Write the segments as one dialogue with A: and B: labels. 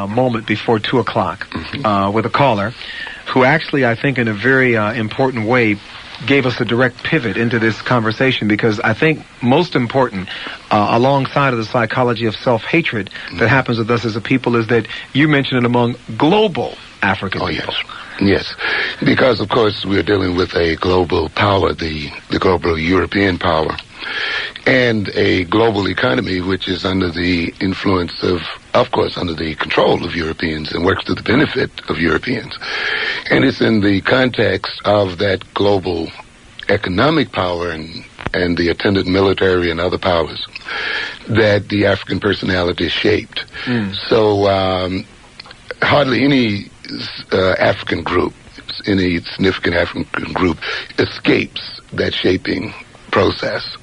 A: moment before 2 o'clock with a caller who actually, I think, in a very important way, gave us a direct pivot into this conversation, because I think most important, alongside of the psychology of self-hatred that happens with us as a people, is that you mentioned it among global African people.
B: Yes, because of course we're dealing with a global power, the global European power, and a global economy which is under the influence of course, under the control of Europeans and works to the benefit of Europeans. And it's in the context of that global economic power and the attendant military and other powers that the African personality is shaped. So hardly any African group, any significant African group, escapes that shaping process.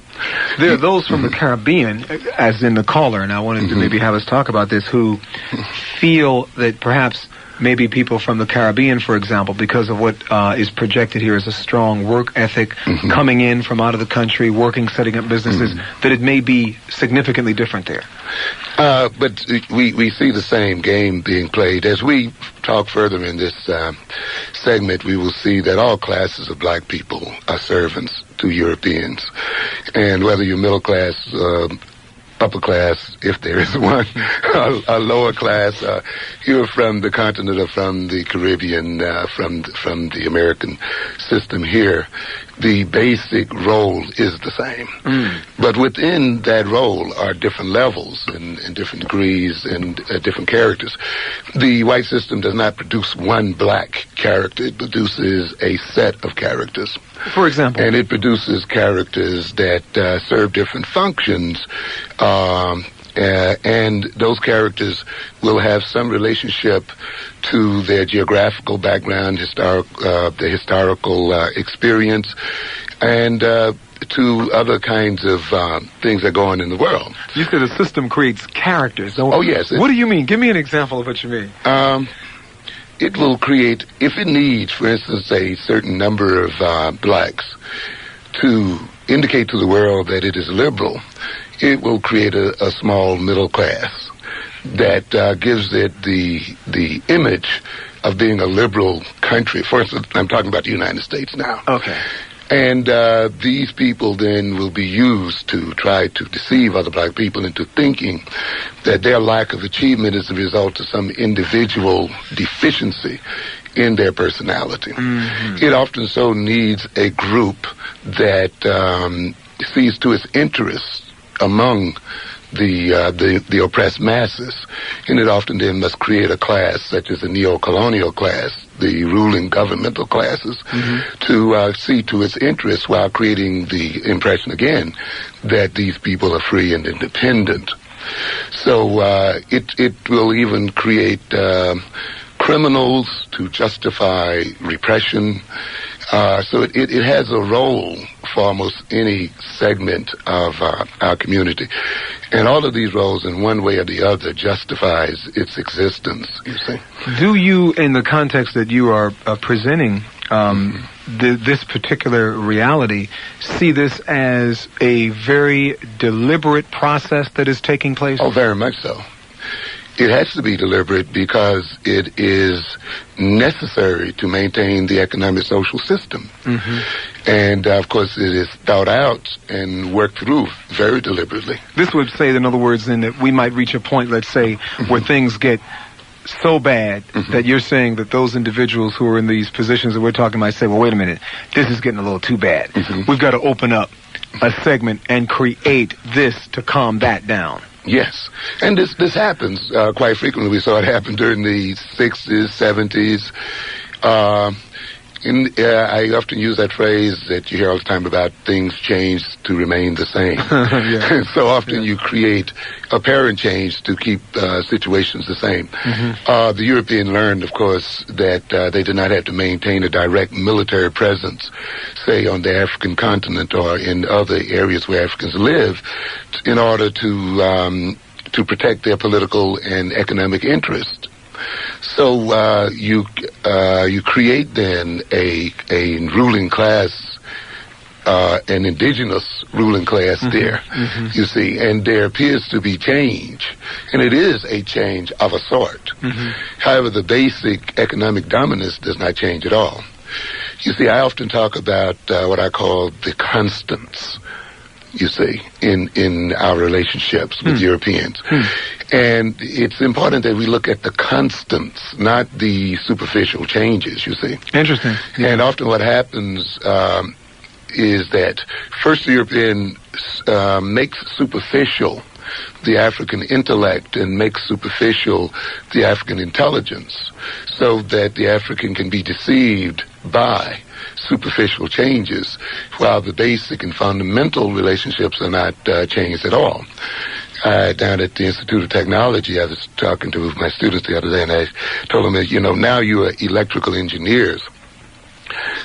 A: There are those from the Caribbean, as in the caller, and I wanted to maybe have us talk about this, who feel that perhaps maybe people from the Caribbean, for example, because of what is projected here as a strong work ethic, coming in from out of the country, working, setting up businesses, that it may be significantly different there.
B: But we see the same game being played. As we talk further in this segment, we will see that all classes of black people are servants to Europeans. And whether you're middle class, upper class, if there is one, a lower class, you're from the continent or from the Caribbean, from the American system here, the basic role is the same. But within that role are different levels and different degrees and different characters. The white system does not produce one black character. It produces a set of characters.
A: For example?
B: And it produces characters that serve different functions, and those characters will have some relationship to their geographical background, the historical experience, and to other kinds of things that go on in the world.
A: You said the system creates characters.
B: Oh, yes.
A: What do you mean? Give me an example of what you mean.
B: It will create, if it needs, for instance, a certain number of blacks to indicate to the world that it is liberal, it will create a small middle class that gives it the image of being a liberal country. For instance, I'm talking about the United States now.
A: Okay.
B: And these people then will be used to try to deceive other black people into thinking that their lack of achievement is the result of some individual deficiency in their personality. It often so needs a group that sees to its interests among the oppressed masses, and it often then must create a class such as a neo-colonial class, the ruling governmental classes, to see to its interests while creating the impression again that these people are free and independent. So it will even create criminals to justify repression. So it has a role for almost any segment of our community. And all of these roles, in one way or the other, justifies its existence, you see.
A: Do you, in the context that you are presenting this particular reality, see this as a very deliberate process that is taking place?
B: Oh, very much so. It has to be deliberate because it is necessary to maintain the economic social system. And, of course, it is thought out and worked through very deliberately.
A: This would say, in other words, then, that we might reach a point, let's say, where things get so bad that you're saying that those individuals who are in these positions that we're talking about say, well, wait a minute, this is getting a little too bad. We've got to open up a segment and create this to calm that down.
B: Yes, and this happens quite frequently. We saw it happen during the 60s, 70s. I often use that phrase that you hear all the time about things change to remain the same. So often you create apparent change to keep situations the same. The European learned, of course, that they did not have to maintain a direct military presence, say, on the African continent or in other areas where Africans live, in order to protect their political and economic interest. So you create then a ruling class an indigenous ruling class there, you see, and there appears to be change, and it is a change of a sort. However, the basic economic dominance does not change at all. You see, I often talk about what I call the constants, you see, in our relationships with Europeans. And it's important that we look at the constants, not the superficial changes, you see.
A: Interesting. Yeah.
B: And often what happens is that first the European makes superficial the African intellect and makes superficial the African intelligence, so that the African can be deceived by superficial changes, while the basic and fundamental relationships are not changed at all. Down at the Institute of Technology, I was talking to my students the other day, and I told them that, now you are electrical engineers,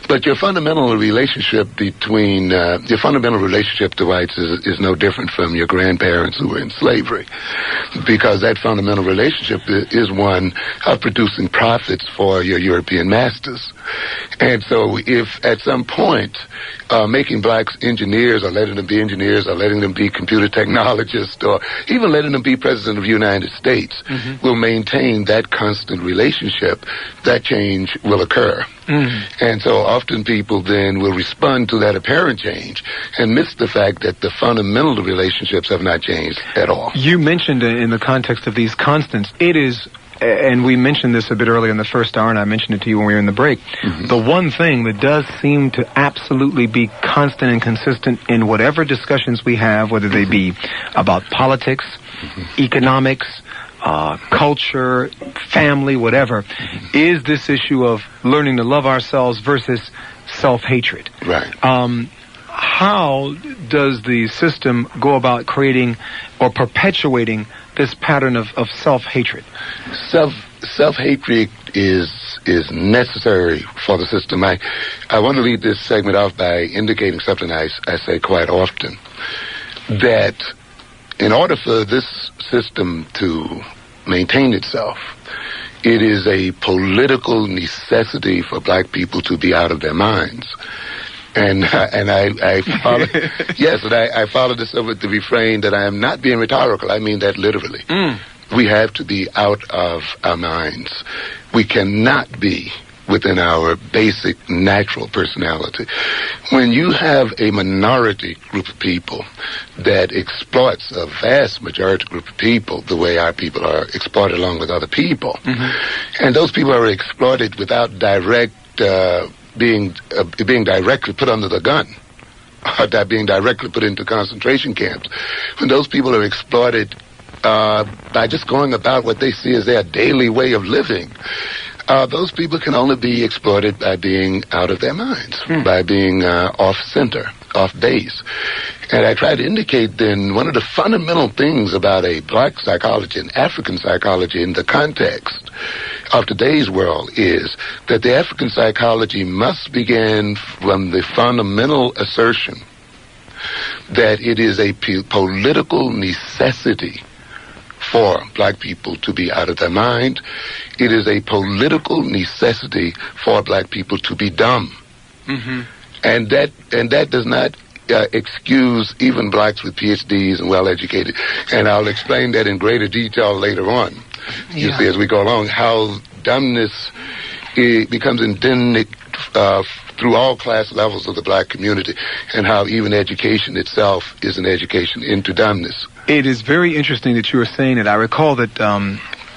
B: but your fundamental relationship between your fundamental relationship to whites is no different from your grandparents who were in slavery, because that fundamental relationship is one of producing profits for your European masters. And so if at some point making blacks engineers, or letting them be engineers, or letting them be computer technologists, or even letting them be president of the United States, will maintain that constant relationship, that change will occur. And so often people then will respond to that apparent change and miss the fact that the fundamental relationships have not changed at all.
A: You mentioned in the context of these constants, it is, and we mentioned this a bit earlier in the first hour, and I mentioned it to you when we were in the break, the one thing that does seem to absolutely be constant and consistent in whatever discussions we have, whether they be about politics, economics, culture, family, whatever, is this issue of learning to love ourselves versus self-hatred.
B: Right.
A: How does the system go about creating or perpetuating this pattern of self-hatred?
B: Self-hatred is necessary for the system. I want to lead this segment off by indicating something I say quite often, that in order for this system to maintain itself, it is a political necessity for black people to be out of their minds. And I follow, yes, and I follow this up with the refrain that I am not being rhetorical. I mean that literally. We have to be out of our minds. We cannot be within our basic natural personality. When you have a minority group of people that exploits a vast majority group of people the way our people are exploited along with other people, and those people are exploited without being directly put under the gun, or being directly put into concentration camps, when those people are exploited by just going about what they see as their daily way of living, those people can only be exploited by being out of their minds, by being off-center, off-base. And I try to indicate then one of the fundamental things about a black psychology and African psychology in the context of today's world is that the African psychology must begin from the fundamental assertion that it is a political necessity for black people to be out of their mind. It is a political necessity for black people to be dumb. And that does not excuse even blacks with PhDs and well-educated. And I'll explain that in greater detail later on. You see, as we go along, how dumbness becomes endemic through all class levels of the black community, and how even education itself is an education into dumbness.
A: It is very interesting that you were saying it. I recall that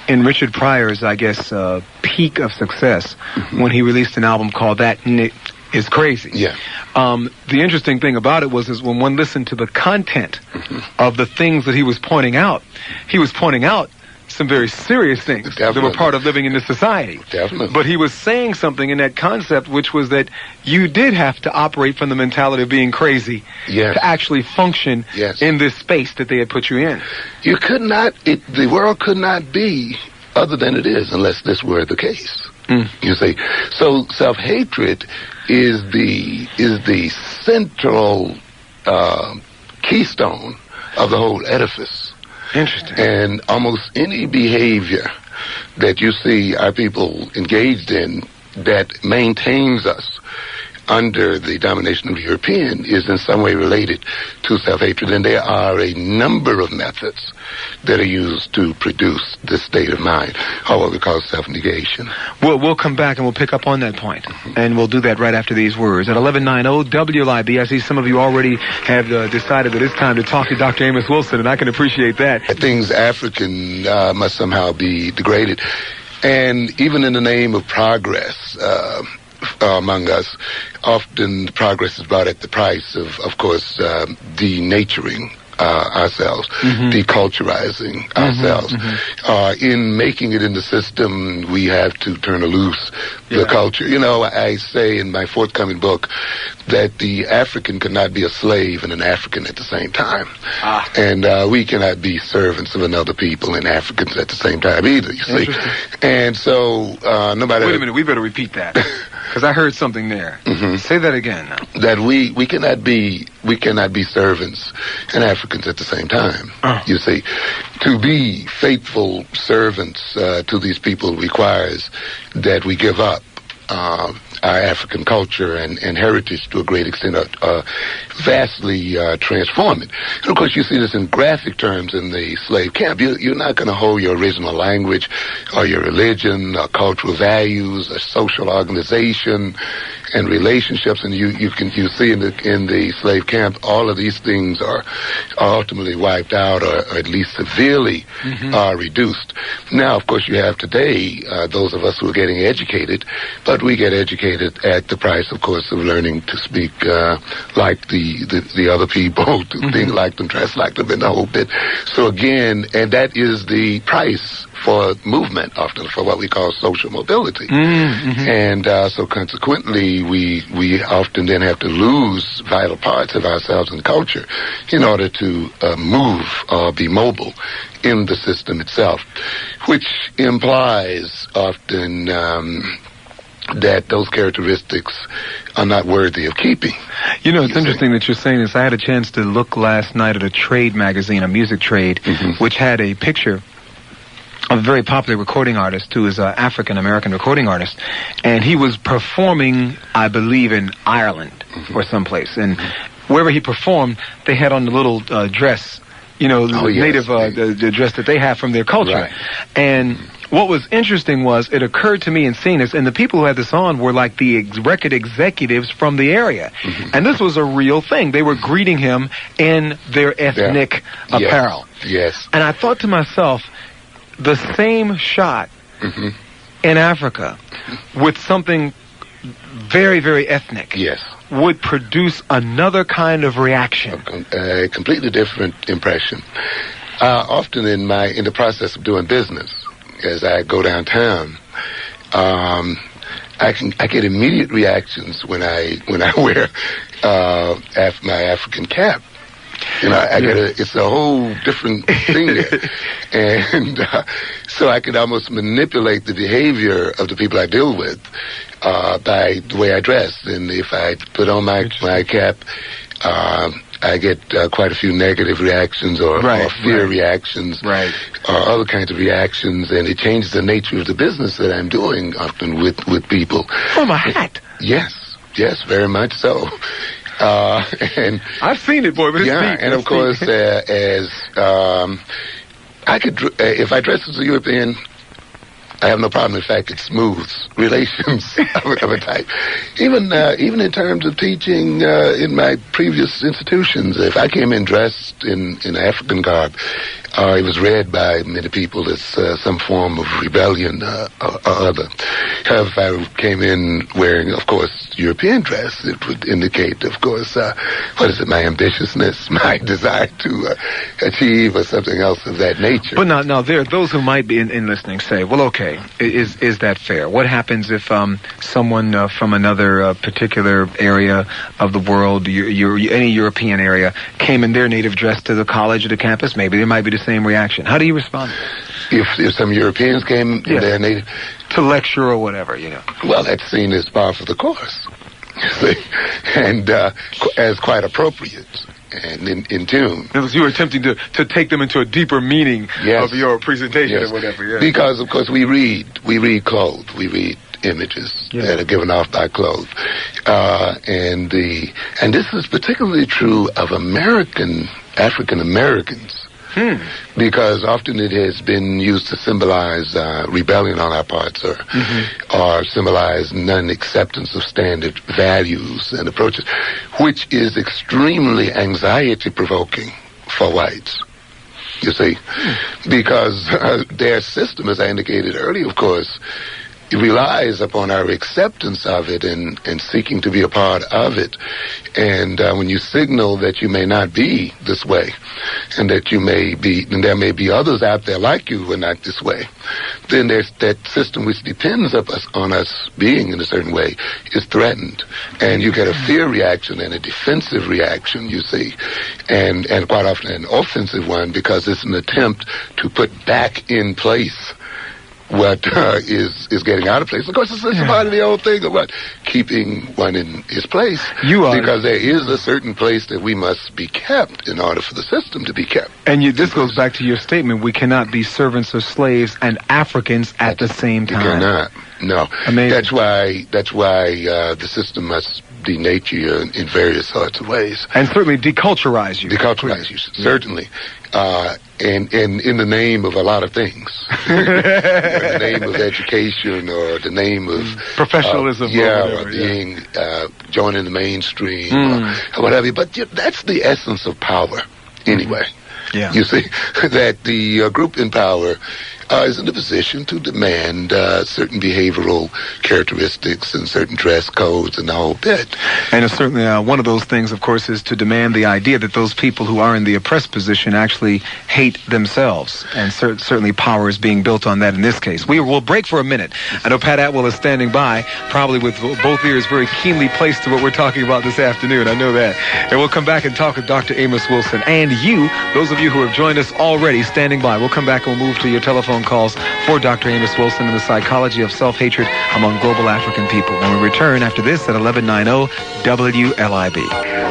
A: in Richard Pryor's, I guess, peak of success, when he released an album called That Is Crazy.
B: Yeah.
A: The interesting thing about it was when one listened to the content of the things that he was pointing out some very serious things that were part of living in this society.
B: Definitely.
A: But he was saying something in that concept, which was that you did have to operate from the mentality of being crazy to actually function in this space that they had put you in.
B: You could not, the world could not be other than it is unless this were the case. You see, so self-hatred is the central keystone of the whole edifice.
A: Interesting.
B: And almost any behavior that you see our people engaged in that maintains us under the domination of the European is in some way related to self-hatred, and there are a number of methods that are used to produce this state of mind, or what we call self-negation.
A: We'll come back and we'll pick up on that point, and we'll do that right after these words. At 1190 WLIB, I see some of you already have decided that it's time to talk to Dr. Amos Wilson, and I can appreciate that.
B: Things African must somehow be degraded. And even in the name of progress among us, often progress is brought at the price of course, denaturing ourselves, deculturizing ourselves. In making it in the system, we have to turn loose the culture. You know, I say in my forthcoming book that the African cannot be a slave and an African at the same time. And we cannot be servants of another people and Africans at the same time either, you see. And so, no matter...
A: Wait a minute, we better repeat that. Because I heard something there. Say that again now.
B: That we cannot be servants and Africans at the same time. You see, to be faithful servants to these people requires that we give up our African culture and heritage to a great extent, vastly transform it. And of course, you see this in graphic terms in the slave camp. You're not going to hold your original language or your religion or cultural values or social organization and relationships, and you see in the slave camp all of these things are ultimately wiped out or at least severely reduced. Now, of course, you have today those of us who are getting educated, but we get educated at the price, of course, of learning to speak like the other people, to think like them, dress like them, and the whole bit. So again, and that is the price for movement, often for what we call social mobility. And so consequently, we often then have to lose vital parts of ourselves and culture in order to move or be mobile in the system itself, which implies often that those characteristics are not worthy of keeping.
A: You know, it's interesting that you're saying this. I had a chance to look last night at a trade magazine, a music trade, which had a picture of a very popular recording artist who is an African-American recording artist, and he was performing, I believe, in Ireland or someplace. And wherever he performed, they had on the little dress, you know, the native the dress that they have from their culture.
B: Right.
A: And what was interesting was, it occurred to me in seeing this, and the people who had this on were like the record executives from the area. And this was a real thing. They were greeting him in their ethnic apparel.
B: Yes.
A: And I thought to myself, the same shot in Africa with something very, very ethnic would produce another kind of reaction.
B: A completely different impression. Often in the process of doing business, as I go downtown, I get immediate reactions when I wear my African cap. You know, it's a whole different thing there. And so I could almost manipulate the behavior of the people I deal with by the way I dress. And if I put on my cap, I get quite a few negative reactions or fear reactions or other kinds of reactions, and it changes the nature of the business that I'm doing often with people.
A: From a hat?
B: Yes, very much so. And
A: I've seen it, boy. But
B: and of course, I could, if I dress as a European, I have no problem. In fact, it smooths relations of a type. Even in terms of teaching in my previous institutions, if I came in dressed in African garb, it was read by many people as some form of rebellion or other. However, if I came in wearing, of course, European dress, it would indicate, of course, my ambitiousness, my desire to achieve, or something else of that nature.
A: But now there are those who might be in listening say, well, okay, is that fair? What happens if someone from another particular area of the world, any European area, came in their native dress to the college or the campus? Maybe there might be the same reaction. How do you respond?
B: If some Europeans came in their native...
A: to lecture or whatever, you know.
B: Well, that's seen as par for the course, and as quite appropriate and in tune.
A: You were attempting to take them into a deeper meaning of your presentation or whatever.
B: Because, of course, we read clothes. We read images that are given off by clothes. And this is particularly true of African Americans. Because often it has been used to symbolize rebellion on our parts, or symbolize non-acceptance of standard values and approaches, which is extremely anxiety-provoking for whites. You see, because their system, as I indicated earlier, of course, it relies upon our acceptance of it and seeking to be a part of it. And when you signal that you may not be this way, and that you may be, and there may be others out there like you who are not this way, then there's that system which depends on us being in a certain way is threatened. And you get a fear reaction and a defensive reaction, you see, and quite often an offensive one, because it's an attempt to put back in place what is getting out of place. Of course, it's a part of the old thing of what? Keeping one in his place. Because there is a certain place that we must be kept in order for the system to be kept.
A: And this goes back to your statement, we cannot be servants or slaves and Africans at the same time.
B: You cannot. No.
A: Amazing.
B: That's why the system must denature you in various sorts of ways.
A: And certainly deculturize you.
B: Deculturize you, certainly. And in the name of a lot of things. In the name of education, or the name of
A: professionalism,
B: or being joining the mainstream, or whatever. But that's the essence of power, anyway.
A: Yeah.
B: You see, that the group in power is in a position to demand certain behavioral characteristics and certain dress codes and the whole bit.
A: And it's certainly one of those things, of course, is to demand the idea that those people who are in the oppressed position actually hate themselves. And certainly power is being built on that in this case. We will break for a minute. I know Pat Atwell is standing by, probably with both ears very keenly placed to what we're talking about this afternoon. I know that. And we'll come back and talk with Dr. Amos Wilson. And you, those of you who have joined us already standing by, we'll come back and we'll move to your telephone calls for Dr. Amos Wilson and the psychology of self-hatred among global African people. When we return after this at 1190 WLIB.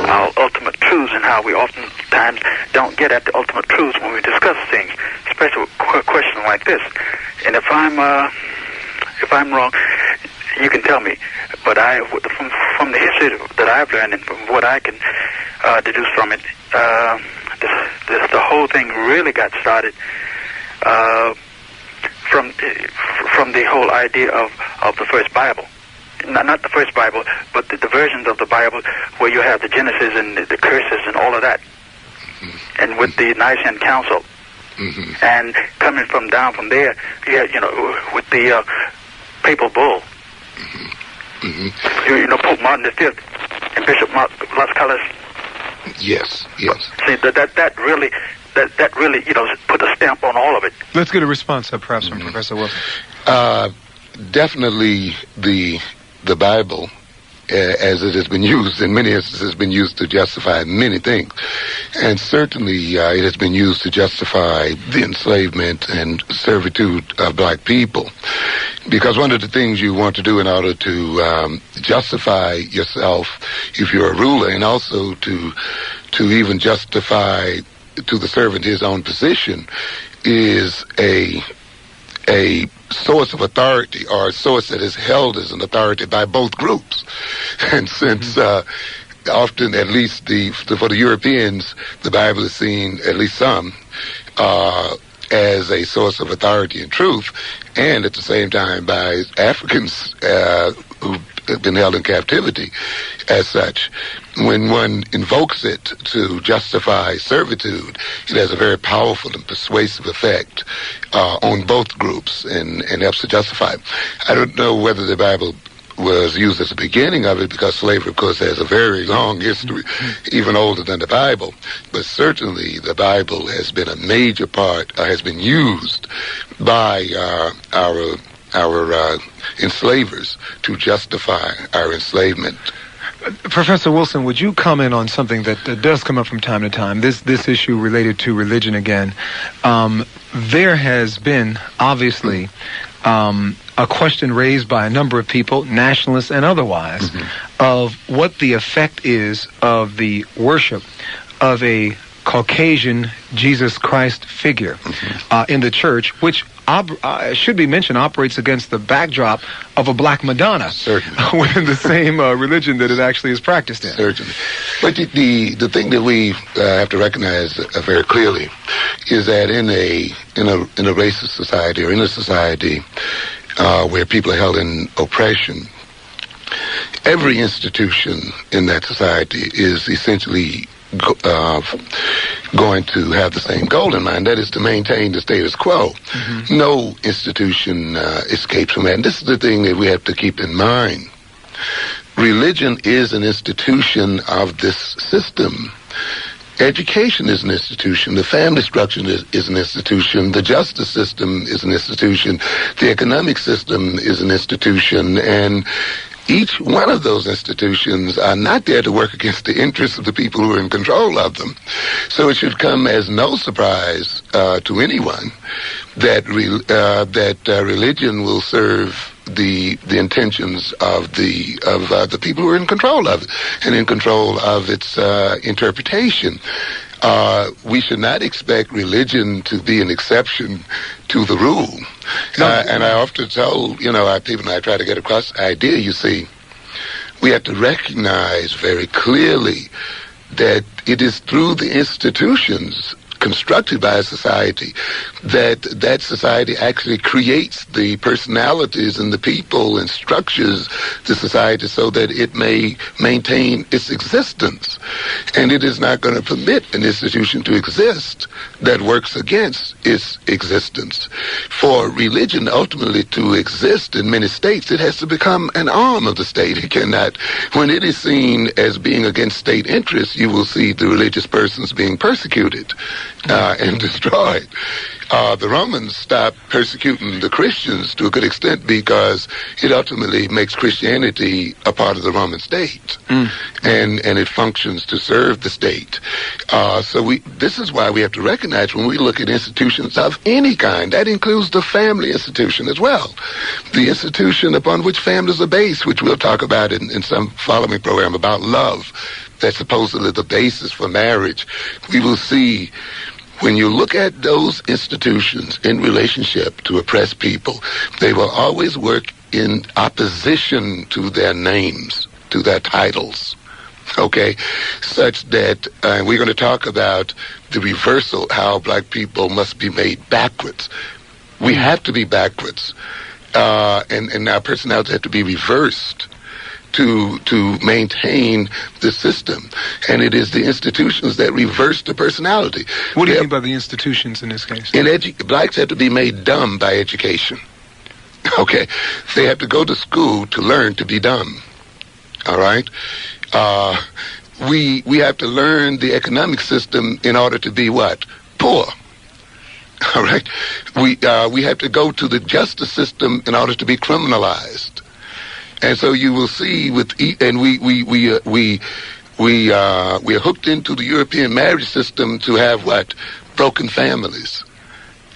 C: Our ultimate truths, and how we oftentimes don't get at the ultimate truths when we discuss things, especially with a question like this. And if I'm wrong, you can tell me. But from the history that I've learned and from what I can deduce from it, the whole thing really got started from the whole idea of the first Bible. Not the first Bible, but the versions of the Bible where you have the Genesis and the curses and all of that. And with the Nicene Council. And coming down from there, with the Papal Bull. Pope Martin V and Bishop Las Calles.
B: Yes.
C: See, that really put a stamp on all of it.
A: Let's get a response, perhaps, from Professor Wilson.
B: Definitely the Bible, as it has been used in many instances, has been used to justify many things. And certainly it has been used to justify the enslavement and servitude of black people. Because one of the things you want to do in order to justify yourself if you're a ruler, and also to even justify to the servant his own position, is a source of authority, or a source that is held as an authority by both groups. And since often, at least for the Europeans, the Bible is seen, at least some, as a source of authority and truth, and at the same time by Africans who've been held in captivity as such. When one invokes it to justify servitude, it has a very powerful and persuasive effect on both groups and helps to justify it. I don't know whether the Bible was used as the beginning of it, because slavery, of course, has a very long history, even older than the Bible. But certainly the Bible has been a major part, has been used by our enslavers to justify our enslavement.
A: Professor Wilson, would you comment on something that does come up from time to time, this issue related to religion again? There has been, obviously, a question raised by a number of people, nationalists and otherwise, of what the effect is of the worship of a Caucasian Jesus Christ figure in the church, which should be mentioned, operates against the backdrop of a black Madonna.
B: Certainly.
A: Within the same religion that it actually is practiced in.
B: Certainly. But the thing that we have to recognize very clearly is that in a racist society, or in a society where people are held in oppression, every institution in that society is essentially going to have the same goal in mind, that is to maintain the status quo. Mm-hmm. No institution escapes from that. And this is the thing that we have to keep in mind. Religion is an institution of this system. Education is an institution. The family structure is an institution. The justice system is an institution. The economic system is an institution. And each one of those institutions are not there to work against the interests of the people who are in control of them. So it should come as no surprise to anyone that religion will serve the intentions of the people who are in control of it and in control of its interpretation. We should not expect religion to be an exception to the rule. No. And I often tell, people, I try to get across the idea, you see, we have to recognize very clearly that it is through the institutions constructed by a society that society actually creates the personalities and the people and structures the society so that it may maintain its existence. And it is not going to permit an institution to exist that works against its existence. For religion ultimately to exist in many states, it has to become an arm of the state. It cannot, when it is seen as being against state interests, you will see the religious persons being persecuted and destroyed. The Romans stopped persecuting the Christians to a good extent because it ultimately makes Christianity a part of the Roman state, and it functions to serve the state. So this is why we have to recognize when we look at institutions of any kind, that includes the family institution as well, the institution upon which families are based, which we'll talk about in some following program about love. That's supposedly the basis for marriage. We will see when you look at those institutions in relationship to oppressed people, they will always work in opposition to their names, to their titles, okay? Such that, we're going to talk about the reversal, how black people must be made backwards. We have to be backwards, and our personalities have to be reversed to maintain the system. And it is the institutions that reverse the personality.
A: What do you mean by the institutions in this case?
B: Blacks have to be made dumb by education. Okay? They have to go to school to learn to be dumb. All right? We have to learn the economic system in order to be what? Poor. All right? We have to go to the justice system in order to be criminalized. And so you will see we are hooked into the European marriage system to have what? Broken families.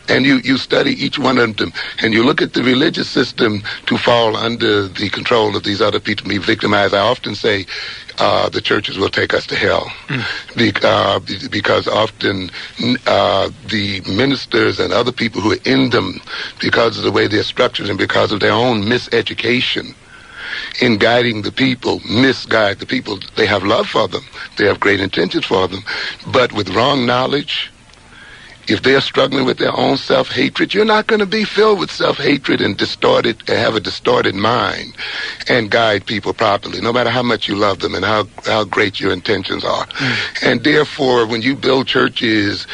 B: And you study each one of them, and you look at the religious system to fall under the control of these other people, to be victimized. I often say the churches will take us to hell, because often the ministers and other people who are in them, because of the way they're structured and because of their own miseducation, in guiding the people, misguide the people. They have love for them. They have great intentions for them. But with wrong knowledge, if they're struggling with their own self-hatred, you're not going to be filled with self-hatred and have a distorted mind and guide people properly, no matter how much you love them and how great your intentions are. And therefore, when you build churches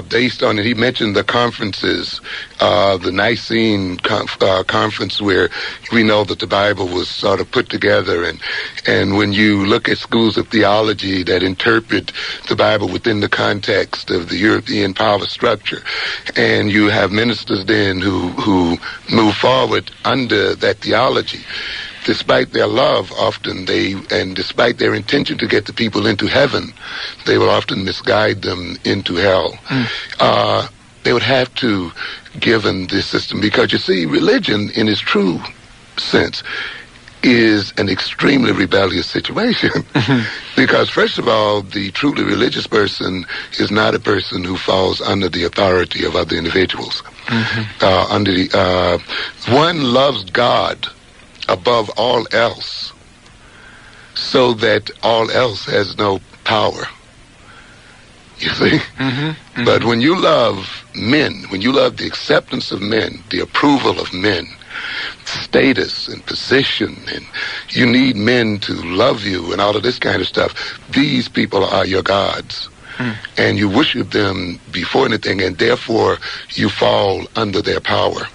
B: based on it, he mentioned the conferences, the Nicene conference, where we know that the Bible was sort of put together, and when you look at schools of theology that interpret the Bible within the context of the European power structure, and you have ministers then who move forward under that theology, despite their love, often and despite their intention to get the people into heaven, they will often misguide them into hell. They would have to, given this system, because you see, religion in its true sense is an extremely rebellious situation. Because, first of all, the truly religious person is not a person who falls under the authority of other individuals. One loves God above all else, so that all else has no power. You see? But when you love men, when you love the acceptance of men, the approval of men, status and position, and you need men to love you and all of this kind of stuff, these people are your gods. And you worship them before anything, and therefore you fall under their power.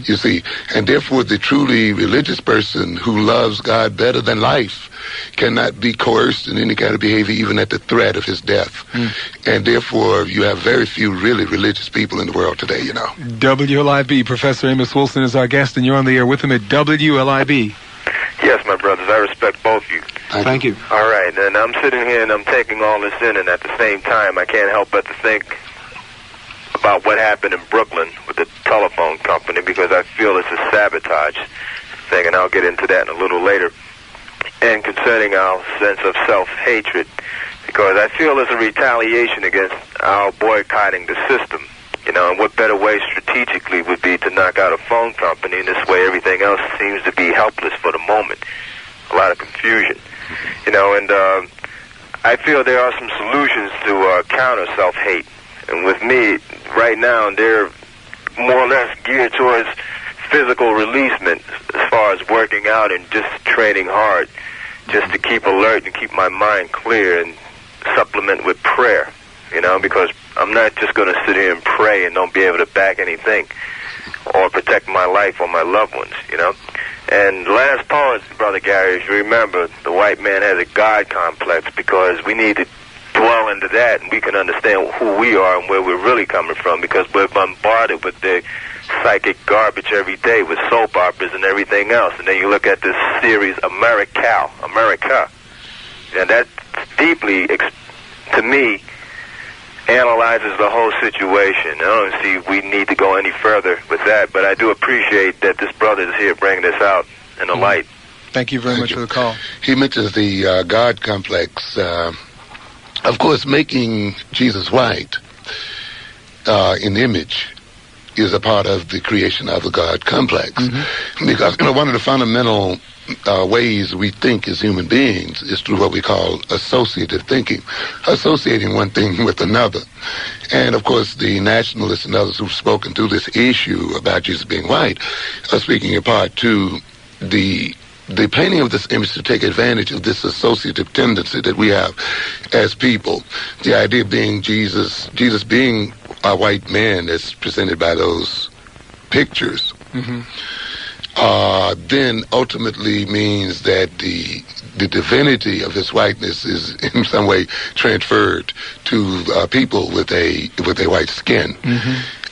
B: You see, and therefore the truly religious person who loves God better than life cannot be coerced in any kind of behavior, even at the threat of his death. And therefore you have very few really religious people in the world today, you know.
A: WLIB, Professor Amos Wilson is our guest, and you're on the air with him at WLIB.
D: Yes, my brothers, I respect both of you.
A: Thank you.
D: All right, and I'm sitting here and I'm taking all this in, and at the same time I can't help but to think about what happened in Brooklyn with the telephone company, because I feel it's a sabotage thing, and I'll get into that in a little later. And concerning our sense of self-hatred, because I feel it's a retaliation against our boycotting the system. You know, and what better way strategically would be to knock out a phone company, and this way everything else seems to be helpless for the moment. A lot of confusion. You know, and I feel there are some solutions to counter self-hate. And with me, right now, they're more or less geared towards physical releasement as far as working out and just training hard, just to keep alert and keep my mind clear, and supplement with prayer, you know, because I'm not just going to sit here and pray and don't be able to back anything or protect my life or my loved ones, you know. And the last part, Brother Gary, is remember, the white man has a God complex, because we need to dwell into that, and we can understand who we are and where we're really coming from, because we're bombarded with the psychic garbage every day with soap operas and everything else. And then you look at this series America, and that deeply, to me, analyzes the whole situation. I don't see we need to go any further with that, but I do appreciate that this brother is here bringing this out in the light.
A: Thank you very much for the call.
B: He mentions the God complex. Of course, making Jesus white in image is a part of the creation of the God complex. Because, you know, one of the fundamental ways we think as human beings is through what we call associative thinking, associating one thing with another. And, of course, the nationalists and others who've spoken to this issue about Jesus being white are speaking in part to the painting of this image to take advantage of this associative tendency that we have as people. The idea being Jesus being a white man as presented by those pictures, then ultimately means that the divinity of his whiteness is in some way transferred to people with a white skin.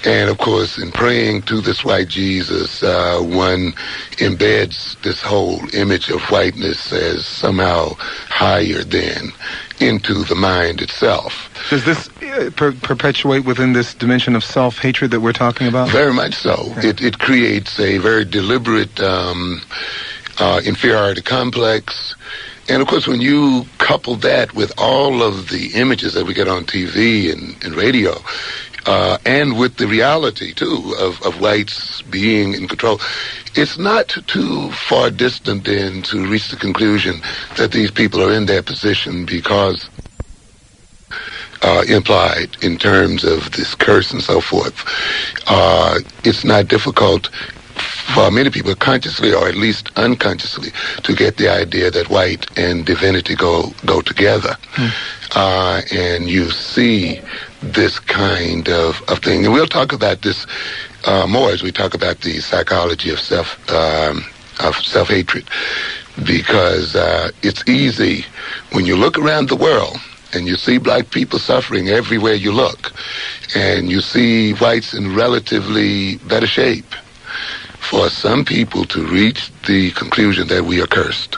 B: And, of course, in praying to this white Jesus, one embeds this whole image of whiteness as somehow higher than into the mind itself.
A: Does this perpetuate within this dimension of self-hatred that we're talking about?
B: Very much so. Right. It creates a very deliberate inferiority complex. And, of course, when you couple that with all of the images that we get on TV and radio, and with the reality, too, of whites being in control, it's not too far distant then to reach the conclusion that these people are in that position because implied in terms of this curse and so forth. It's not difficult for many people, consciously or at least unconsciously, to get the idea that white and divinity go together. And you see this kind of thing. And we'll talk about this more as we talk about the psychology of self-hatred, because it's easy when you look around the world and you see black people suffering everywhere you look, and you see whites in relatively better shape, for some people to reach the conclusion that we are cursed.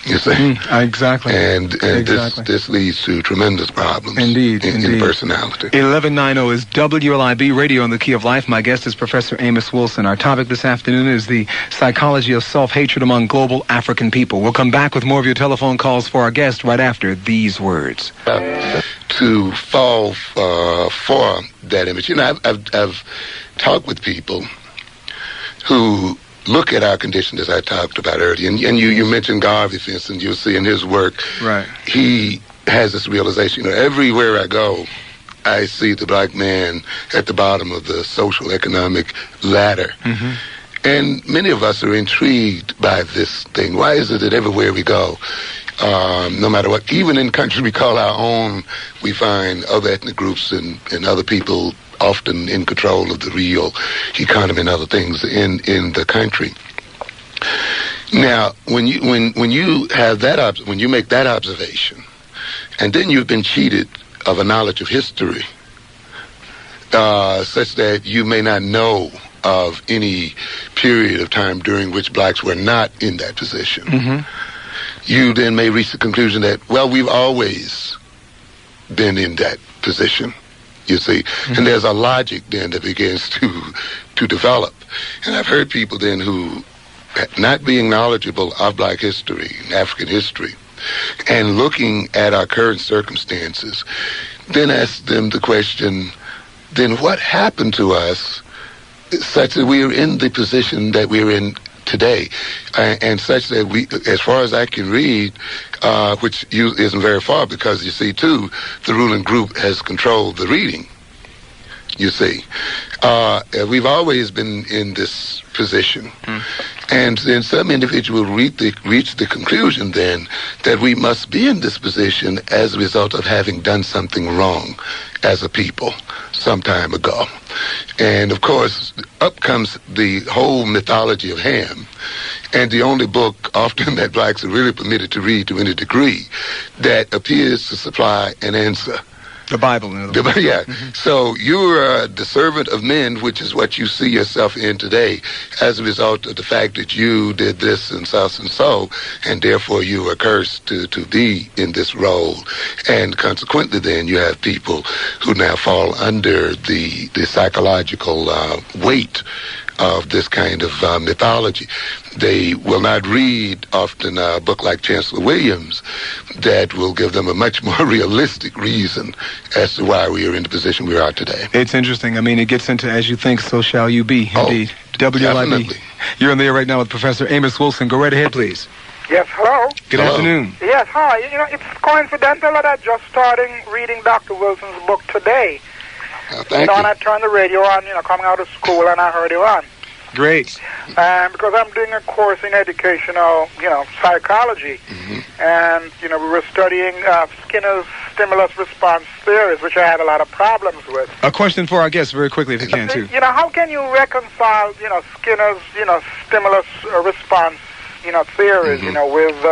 B: You see?
A: Exactly.
B: And this leads to tremendous problems.
A: Indeed.
B: In personality.
A: 1190 is WLIB Radio on the Key of Life. My guest is Professor Amos Wilson. Our topic this afternoon is the psychology of self-hatred among global African people. We'll come back with more of your telephone calls for our guest right after these words.
B: To fall for that image. You know, I've talked with people who look at our condition as I talked about earlier. And you mentioned Garvey, for instance. You'll see in his work,
A: right,
B: he has this realization. You know, everywhere I go, I see the black man at the bottom of the social economic ladder. Mm-hmm. And many of us are intrigued by this thing. Why is it that everywhere we go, no matter what, even in countries we call our own, we find other ethnic groups and other people often in control of the real economy and other things in the country. Now, when you have that when you make that observation, and then you've been cheated of a knowledge of history, such that you may not know of any period of time during which blacks were not in that position, you then may reach the conclusion that, well, we've always been in that position. You see, and there's a logic then that begins to develop. And I've heard people then who, not being knowledgeable of black history, African history, and looking at our current circumstances, then ask them the question, then what happened to us such that we are in the position that we're in today, and such that we, as far as I can read, which isn't very far, because you see, too, the ruling group has controlled the reading. You see, we've always been in this position, and then some individual reach the conclusion then that we must be in this position as a result of having done something wrong as a people some time ago. And of course, up comes the whole mythology of Ham, and the only book often that blacks are really permitted to read to any degree that appears to supply an answer.
A: The Bible, in other words.
B: Yeah. So you're the servant of men, which is what you see yourself in today as a result of the fact that you did this and so, and therefore you are cursed to be in this role. And consequently, then, you have people who now fall under the psychological weight of this kind of mythology. They will not read often a book like Chancellor Williams that will give them a much more realistic reason as to why we are in the position we are today.
A: It's interesting. I mean, it gets into as you think, so shall you be. Indeed. WLIB.
B: Definitely.
A: You're on the air right now with Professor Amos Wilson. Go right ahead, please.
E: Yes, hello.
A: Good afternoon.
E: Yes, hi. You know, it's coincidental that I just started reading Dr. Wilson's book today.
B: Thank you.
E: And I turned the radio on, coming out of school, and I heard it on.
A: Great.
E: Because I'm doing a course in educational, psychology. And, we were studying Skinner's stimulus response theories, which I had a lot of problems with.
A: A question for our guests very quickly, if you can, too.
E: How can you reconcile, Skinner's, stimulus response, theories, with,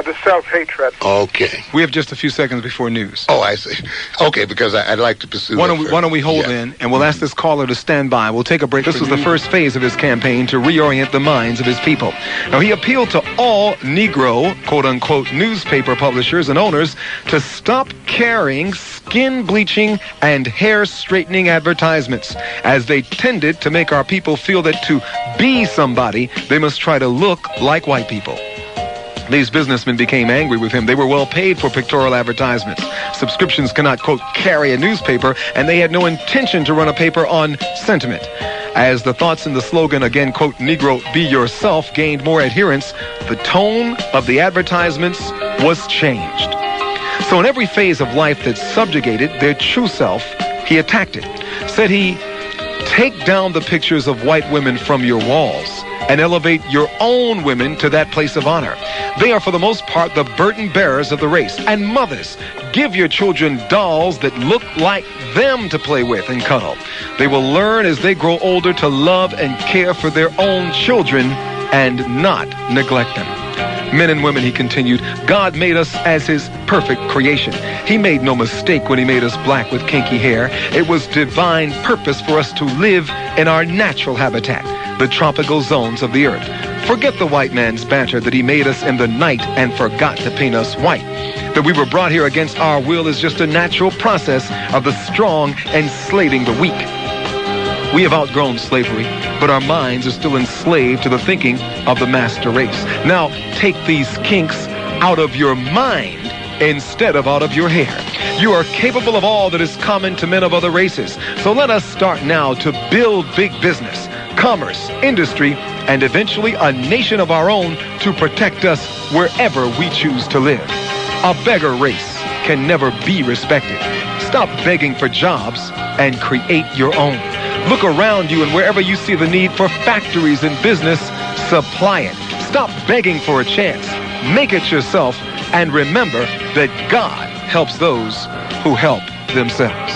E: the self-hatred?
B: Okay.
A: We have just a few seconds before news.
B: Oh, I see. Okay, because I'd like to pursue
A: Why don't we hold in, and we'll ask this caller to stand by. We'll take a break. This was the first phase of his campaign to reorient the minds of his people. Now, he appealed to all Negro, quote-unquote, newspaper publishers and owners to stop carrying skin bleaching and hair straightening advertisements, as they tended to make our people feel that to be somebody, they must try to look like white people. These businessmen became angry with him. They were well paid for pictorial advertisements. Subscriptions cannot, quote, carry a newspaper, and they had no intention to run a paper on sentiment. As the thoughts in the slogan, again, quote, Negro, be yourself, gained more adherents, the tone of the advertisements was changed. So in every phase of life that subjugated their true self, he attacked it. Said he, take down the pictures of white women from your walls and elevate your own women to that place of honor. They are, for the most part, the burden bearers of the race. And mothers, give your children dolls that look like them to play with and cuddle. They will learn as they grow older to love and care for their own children and not neglect them. Men and women, he continued, God made us as his perfect creation. He made no mistake when he made us black with kinky hair. It was divine purpose for us to live in our natural habitat. the tropical zones of the earth. Forget the white man's banter that he made us in the night and forgot to paint us white. That we were brought here against our will is just a natural process of the strong enslaving the weak. We have outgrown slavery, but our minds are still enslaved to the thinking of the master race. Now, take these kinks out of your mind instead of out of your hair. You are capable of all that is common to men of other races. So let us start now to build big business, commerce, industry, and eventually a nation of our own to protect us wherever we choose to live. A beggar race can never be respected. Stop begging for jobs and create your own. Look around you, and wherever you see the need for factories and business, supply it. Stop begging for a chance. Make it yourself, and remember that God helps those who help themselves.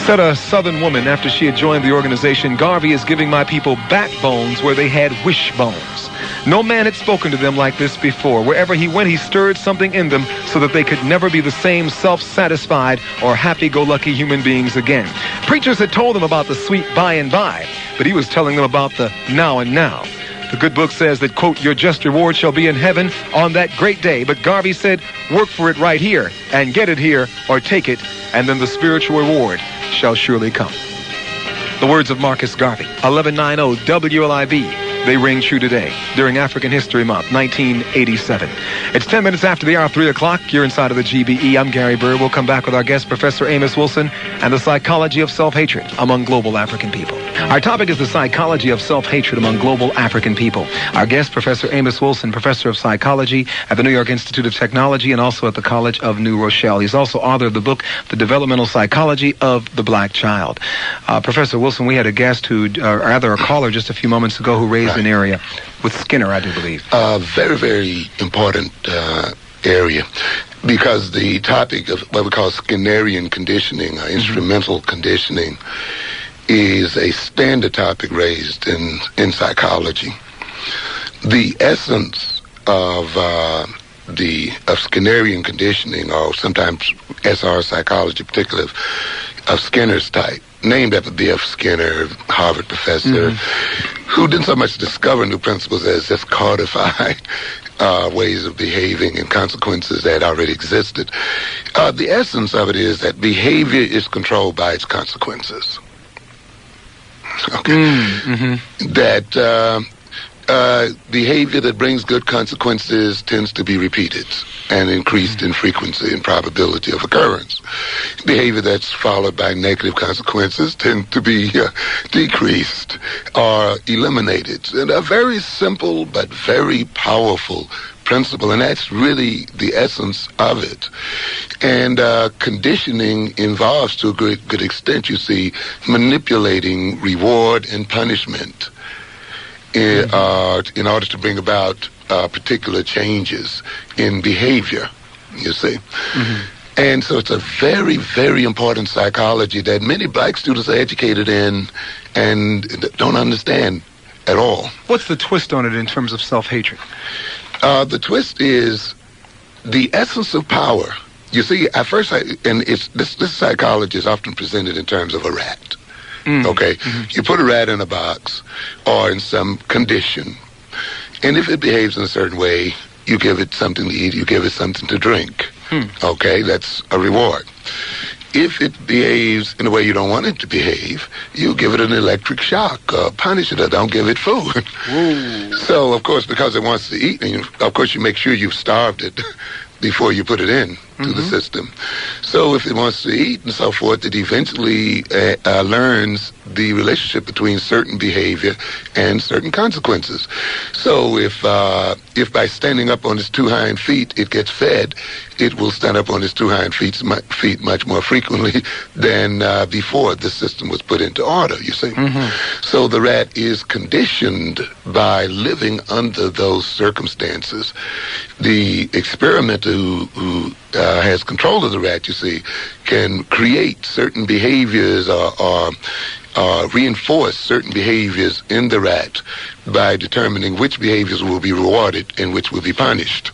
A: Said a Southern woman after she had joined the organization, Garvey is giving my people backbones where they had wishbones. No man had spoken to them like this before. Wherever he went, he stirred something in them so that they could never be the same self-satisfied or happy-go-lucky human beings again. Preachers had told them about the sweet by and by, but he was telling them about the now and now. The good book says that, quote, your just reward shall be in heaven on that great day. But Garvey said, work for it right here and get it here or take it, and then the spiritual reward shall surely come. The words of Marcus Garvey, 1190 WLIB. They ring true today during African History Month, 1987. It's 10 minutes after the hour, 3 o'clock. You're inside of the GBE. I'm Gary Bird. We'll come back with our guest, Professor Amos Wilson, and the psychology of self-hatred among global African people. Our topic is the psychology of self-hatred among global African people. Our guest, Professor Amos Wilson, Professor of Psychology at the New York Institute of Technology and also at the College of New Rochelle. He's also author of the book, The Developmental Psychology of the Black Child. Professor Wilson, we had a guest who, or rather a caller just a few moments ago who raised an area with Skinner, I do believe.
B: Very, very important area, because the topic of what we call Skinnerian conditioning, instrumental conditioning, is a standard topic raised in psychology. The essence of Skinnerian conditioning, or sometimes SR psychology, particularly of Skinner's type, named after B.F. Skinner, Harvard professor, who didn't so much discover new principles as just codify ways of behaving and consequences that already existed. The essence of it is that behavior is controlled by its consequences. Okay. That behavior that brings good consequences tends to be repeated and increased in frequency and probability of occurrence. Behavior that's followed by negative consequences tend to be decreased or eliminated. And a very simple but very powerful principle, and that's really the essence of it. And conditioning involves, to a good extent, you see, manipulating reward and punishment in order to bring about particular changes in behavior, you see. And so it's a very, very important psychology that many black students are educated in and don't understand at all.
A: What's the twist on it in terms of self-hatred?
B: The twist is the essence of power. You see, at first, this psychology is often presented in terms of a rat. Okay? You put a rat in a box or in some condition, and if it behaves in a certain way, you give it something to eat, you give it something to drink. Okay? That's a reward. If it behaves in a way you don't want it to behave, you give it an electric shock, punish it, or don't give it food. So, of course, because it wants to eat, and of course you make sure you've starved it before you put it in to the system. So if it wants to eat and so forth, it eventually learns the relationship between certain behavior and certain consequences. So if by standing up on its two hind feet it gets fed, it will stand up on its two hind feet much more frequently than before the system was put into order, you see. So the rat is conditioned by living under those circumstances. The experimenter who has control of the rat, you see, can create certain behaviors or reinforce certain behaviors in the rat by determining which behaviors will be rewarded and which will be punished.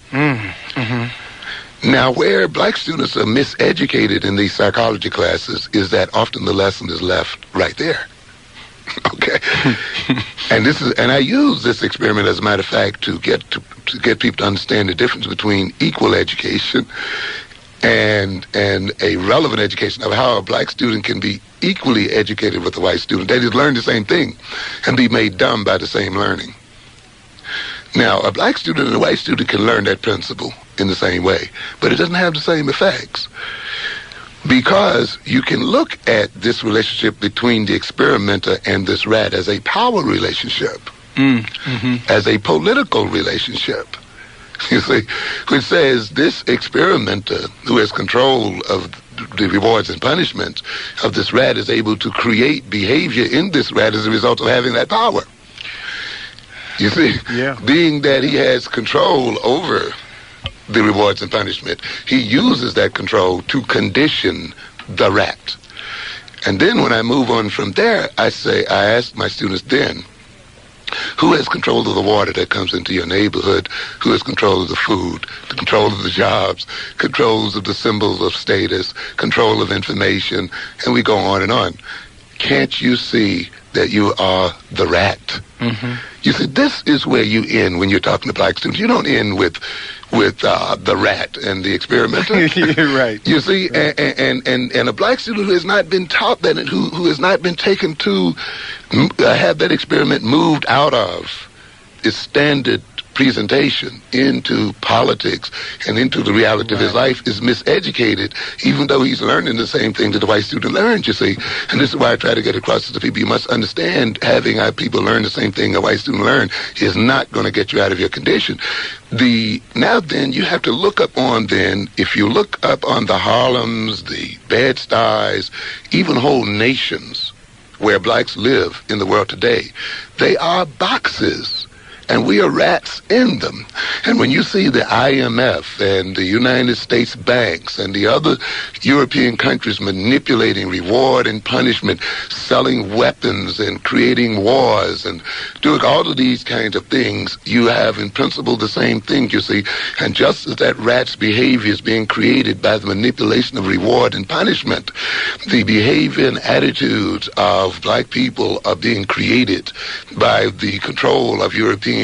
B: Now, where black students are miseducated in these psychology classes is that often the lesson is left right there. Okay? And I use this experiment, as a matter of fact, to get people to understand the difference between equal education and a relevant education, of how a black student can be equally educated with a white student. They just learn the same thing and be made dumb by the same learning. Now, a black student and a white student can learn that principle in the same way, but it doesn't have the same effects. Because you can look at this relationship between the experimenter and this rat as a power relationship, as a political relationship. You see, which says this experimenter who has control of the rewards and punishments of this rat is able to create behavior in this rat as a result of having that power. You see, being that he has control over the rewards and punishment, he uses that control to condition the rat. And then when I move on from there, I ask my students then, who has control of the water that comes into your neighborhood? Who has control of the food, the control of the jobs, controls of the symbols of status, control of information, and we go on and on. Can't you see that you are the rat? You see, this is where you end when you're talking to black students. You don't end with the rat and the experimenter.
A: Right.
B: You see, and a black student who has not been taught that, and who has not been taken to have that experiment moved out of its standard presentation into politics and into the reality of his life, is miseducated, even though he's learning the same thing that the white student learned, you see. And this is why I try to get across to the people. You must understand, having our people learn the same thing a white student learned is not going to get you out of your condition. Now then, you have to look up on if you look up on the Harlems, the Bed-Stuys, even whole nations where blacks live in the world today, they are boxes. And we are rats in them. And when you see the IMF and the United States banks and the other European countries manipulating reward and punishment, selling weapons and creating wars and doing all of these kinds of things, you have in principle the same thing, you see. And just as that rat's behavior is being created by the manipulation of reward and punishment, the behavior and attitudes of black people are being created by the control of Europeans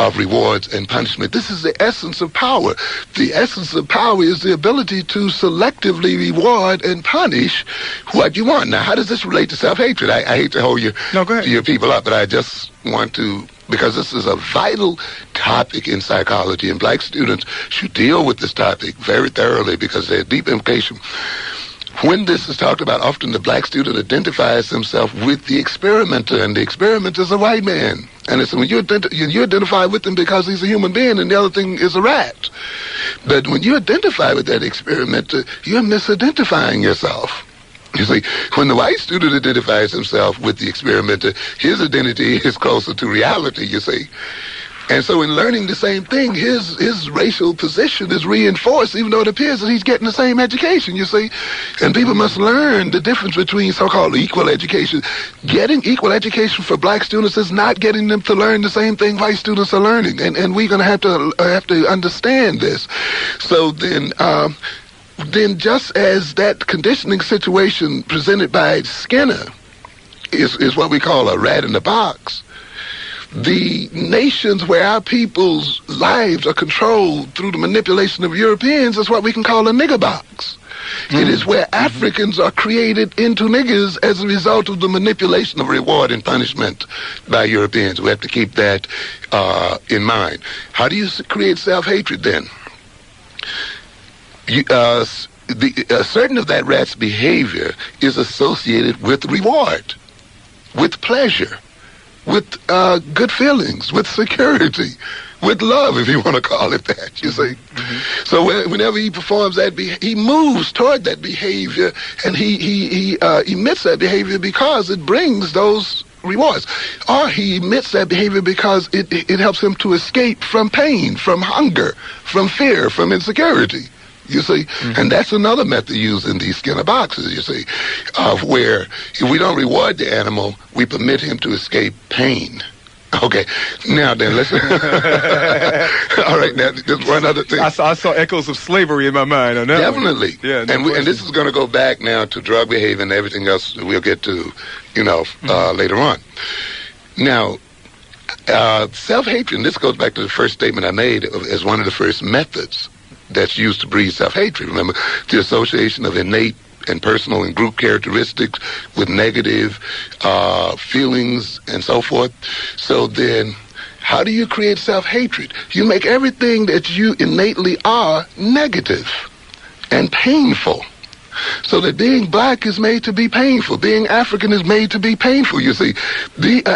B: of rewards and punishment. This is the essence of power. The essence of power is the ability to selectively reward and punish what you want. Now, how does this relate to self-hatred? I hate to hold your people up, but I just want to, because this is a vital topic in psychology, and black students should deal with this topic very thoroughly because there's deep implication. When this is talked about, often the black student identifies himself with the experimenter, and the experimenter is a white man. And it's when you identify with him because he's a human being, and the other thing is a rat. But when you identify with that experimenter, you're misidentifying yourself. You see, when the white student identifies himself with the experimenter, his identity is closer to reality, you see. And so in learning the same thing, his racial position is reinforced, even though it appears that he's getting the same education, you see. And people must learn the difference between so-called equal education. Getting equal education for black students is not getting them to learn the same thing white students are learning. And we're going to have to understand this. So then just as that conditioning situation presented by Skinner is what we call a rat in the box, the nations where our people's lives are controlled through the manipulation of Europeans is what we can call a nigger box. It is where Africans are created into niggers as a result of the manipulation of reward and punishment by Europeans. We have to keep that in mind. How do you create self-hatred then? Certain of that rat's behavior is associated with reward, with pleasure, with good feelings, with security, with love, if you want to call it that, you see. So whenever he performs that, he moves toward that behavior, and he emits that behavior because it brings those rewards. Or he emits that behavior because it helps him to escape from pain, from hunger, from fear, from insecurity. You see, and that's another method used in these Skinner boxes, you see, of where if we don't reward the animal, we permit him to escape pain Okay. Now then, listen. All right, now, just one other thing.
A: I saw echoes of slavery in my mind on that.
B: Definitely.
A: One. Yeah,
B: and this is going to go back now to drug behavior and everything else we'll get to, later on. Now, self-hatred, and this goes back to the first statement I made as one of the first methods that's used to breed self-hatred. Remember, the association of innate and personal and group characteristics with negative feelings and so forth. So then, how do you create self-hatred? You make everything that you innately are negative and painful. So that being black is made to be painful. Being African is made to be painful, you see.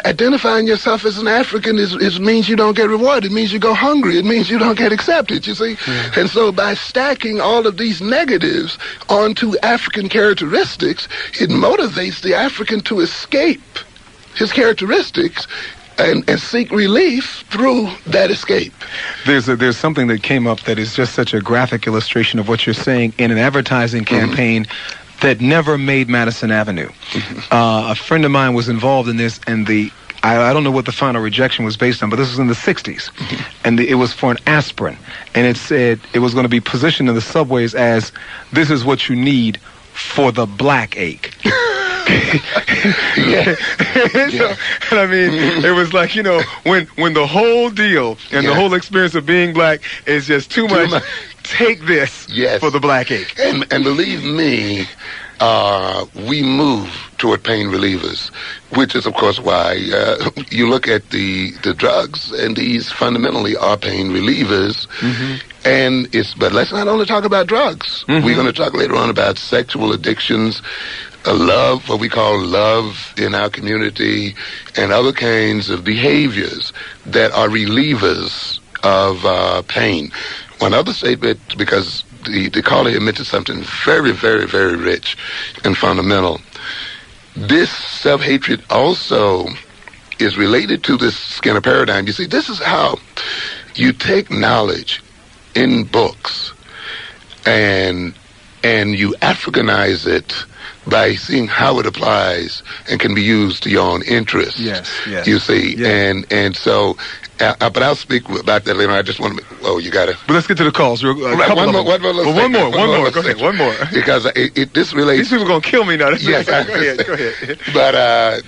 B: Identifying yourself as an African is means you don't get rewarded. It means you go hungry. It means you don't get accepted, you see. Yeah. And so by stacking all of these negatives onto African characteristics, it motivates the African to escape his characteristics and seek relief through that escape.
A: There's something that came up that is just such a graphic illustration of what you're saying in an advertising campaign that never made Madison Avenue. A friend of mine was involved in this, and I don't know what the final rejection was based on, but this was in the 60s, and it was for an aspirin, and it said it was going to be positioned in the subways as, this is what you need for the black ache.
B: Yeah.
A: So, and I mean, it was like, when the whole deal and the whole experience of being black is just too much. Take this for the black ache.
B: And believe me, we move toward pain relievers, which is, of course, why you look at the drugs, and these fundamentally are pain relievers. But let's not only talk about drugs. We're going to talk later on about sexual addictions, love, what we call love in our community, and other kinds of behaviors that are relievers of pain. One other statement, because the caller here mentioned something very, very, very rich and fundamental. This self-hatred also is related to this Skinner paradigm. You see, this is how you take knowledge in books and you Africanize it by seeing how it applies and can be used to your own interests.
A: Yes.
B: You see, and so, but I'll speak about that later on. I just want to. You got to.
A: But let's get to the calls.
B: One more.
A: One more. Go ahead. One more.
B: Because this relates.
A: These people are going to kill me now.
B: Yes.
A: Go ahead.
B: But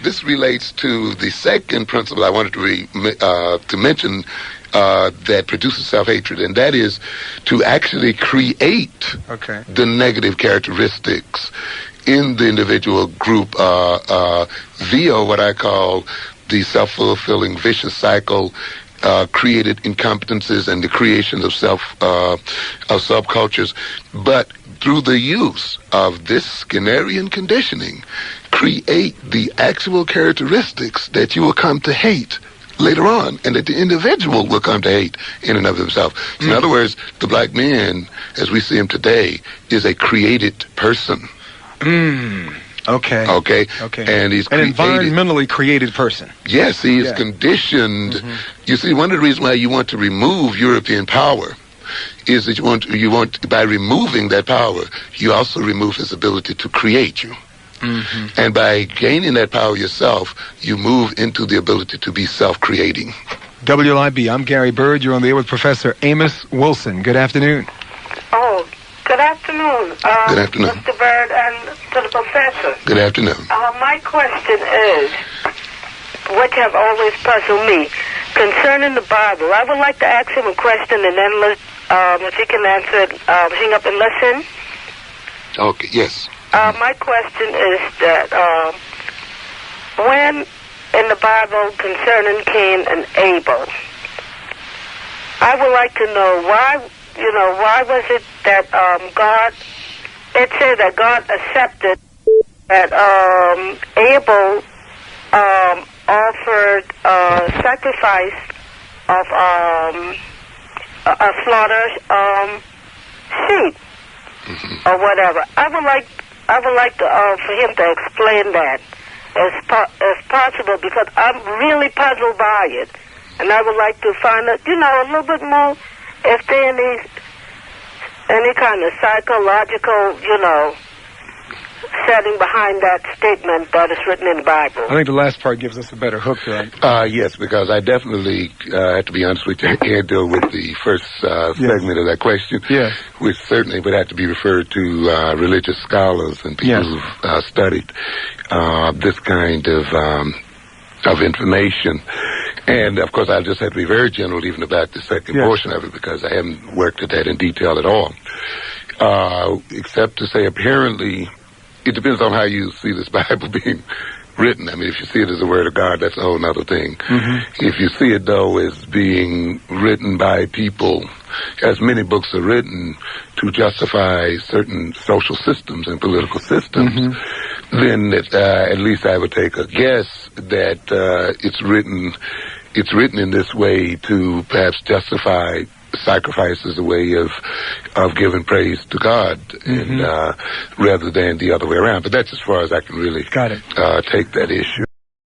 B: this relates to the second principle I wanted to mention. That produces self-hatred, and that is to actually create the negative characteristics in the individual group via what I call the self-fulfilling vicious cycle, created incompetences and the creation of subcultures, but through the use of this Skinnerian conditioning, create the actual characteristics that you will come to hate later on, and that the individual will come to hate in and of himself. So in other words, the black man, as we see him today, is a created person.
A: Okay.
B: And he's
A: an environmentally created person.
B: Yes, he is conditioned. You see, one of the reasons why you want to remove European power is that you want by removing that power, you also remove his ability to create you. And by gaining that power yourself, you move into the ability to be self-creating.
A: WLIB, I'm Gary Bird. You're on the air with Professor Amos Wilson. Good afternoon.
F: Oh, good afternoon.
B: Good afternoon.
F: Mr. Bird and to the professor.
B: Good afternoon.
F: My question is, which have always puzzled me, concerning the Bible. I would like to ask him a question, and then if he can answer it, hang up and listen.
B: Okay, yes.
F: My question is that when in the Bible concerning Cain and Abel, I would like to know why was it that God, it said that God accepted that Abel offered sacrifice of a slaughtered sheep or whatever. I would like for him to explain that as possible, because I'm really puzzled by it, and I would like to find out, a little bit more if there any kind of psychological, setting behind that statement that is written in the Bible?
A: I think the last part gives us a better hook to it.
B: Yes, because I definitely have to be honest with you. I can't deal with the first segment of that question, which certainly would have to be referred to religious scholars and people who've studied this kind of information. And, of course, I'll just have to be very general even about the second portion of it, because I haven't worked at that in detail at all. Except to say, apparently, it depends on how you see this Bible being written. I mean, if you see it as the Word of God, that's a whole other thing. If you see it, though, as being written by people, as many books are written to justify certain social systems and political systems, then at least I would take a guess that it's written in this way to perhaps justify sacrifice as a way of giving praise to God, and rather than the other way around. But that's as far as I can really take that issue.